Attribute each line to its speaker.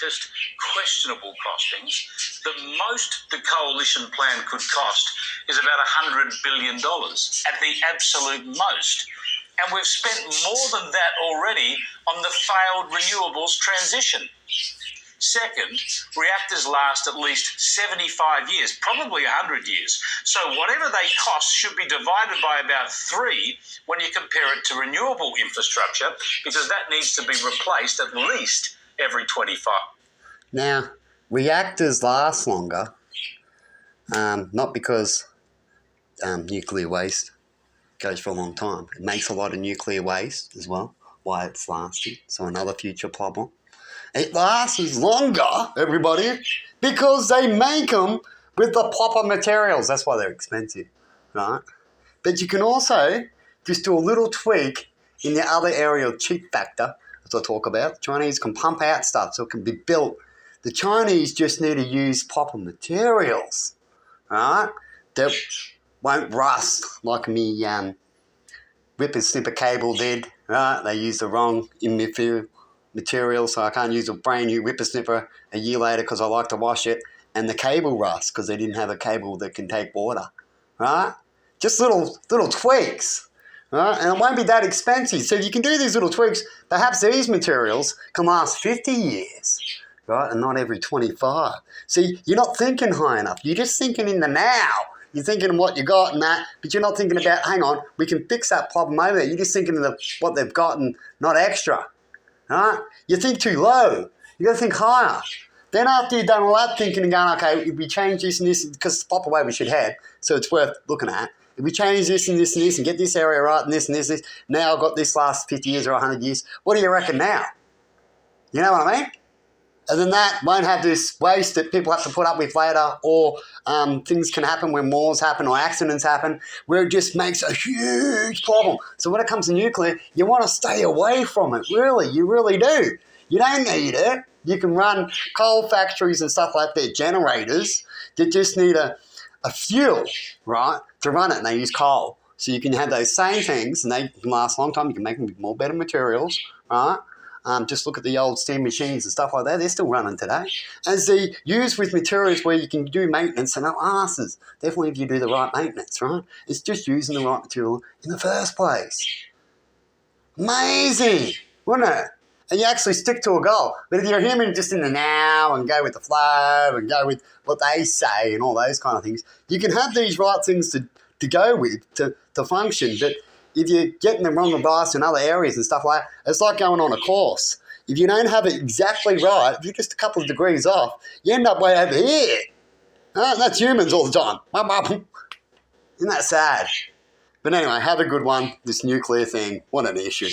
Speaker 1: latest questionable costings, the most the coalition plan could cost is about $100 billion at the absolute most. And we've spent more than that already on the failed renewables transition. Second, reactors last at least 75 years, probably 100 years. So whatever they cost should be divided by about 3 when you compare it to renewable infrastructure, because that needs to be replaced at least every 25.
Speaker 2: Now, reactors last longer, not because nuclear waste goes for a long time. It makes a lot of nuclear waste as well, why it's lasting. So another future problem. It lasts longer, everybody, because they make them with the proper materials. That's why they're expensive, right? But you can also just do a little tweak in the other area of cheap factor, as I talk about. The Chinese can pump out stuff so it can be built. The Chinese just need to use proper materials, right? That won't rust like me whippersnipper cable did, right? They used the wrong material, so I can't use a brand new whippersnipper a year later because I like to wash it, and the cable rust because they didn't have a cable that can take water, right? Just little tweaks, right? And it won't be that expensive. So if you can do these little tweaks, perhaps these materials can last 50 years, right? And not every 25. See, you're not thinking high enough. You're just thinking in the now. You're thinking of what you got and that, but you're not thinking about, hang on, we can fix that problem over there. You're just thinking of what they've got and not extra. Right? You think too low. You got to think higher. Then after you've done all that thinking and going, okay, if we change this and this, because it's the proper way we should head, so it's worth looking at. If we change this and this and this and get this area right and this, now I've got this last 50 years or 100 years, what do you reckon now? You know what I mean? And then that won't have this waste that people have to put up with later, or things can happen when wars happen or accidents happen where it just makes a huge problem. So when it comes to nuclear, you want to stay away from it, really. You really do. You don't need it. You can run coal factories and stuff like that, generators that just need a fuel, right, to run it, and they use coal. So you can have those same things, and they can last a long time. You can make them with more better materials, right? Just look at the old steam machines and stuff like that. They're still running today. As they use with materials where you can do maintenance and no asses. Definitely if you do the right maintenance, right? It's just using the right material in the first place. Amazing, wouldn't it? And you actually stick to a goal. But if you're a human just in the now and go with the flow and go with what they say and all those kind of things, you can have these right things to go with, to function. But if you're getting the wrong advice in other areas and stuff like that, it's like going on a course. If you don't have it exactly right, if you're just a couple of degrees off, you end up way over here. That's humans all the time. Isn't that sad? But anyway, have a good one. This nuclear thing, what an issue.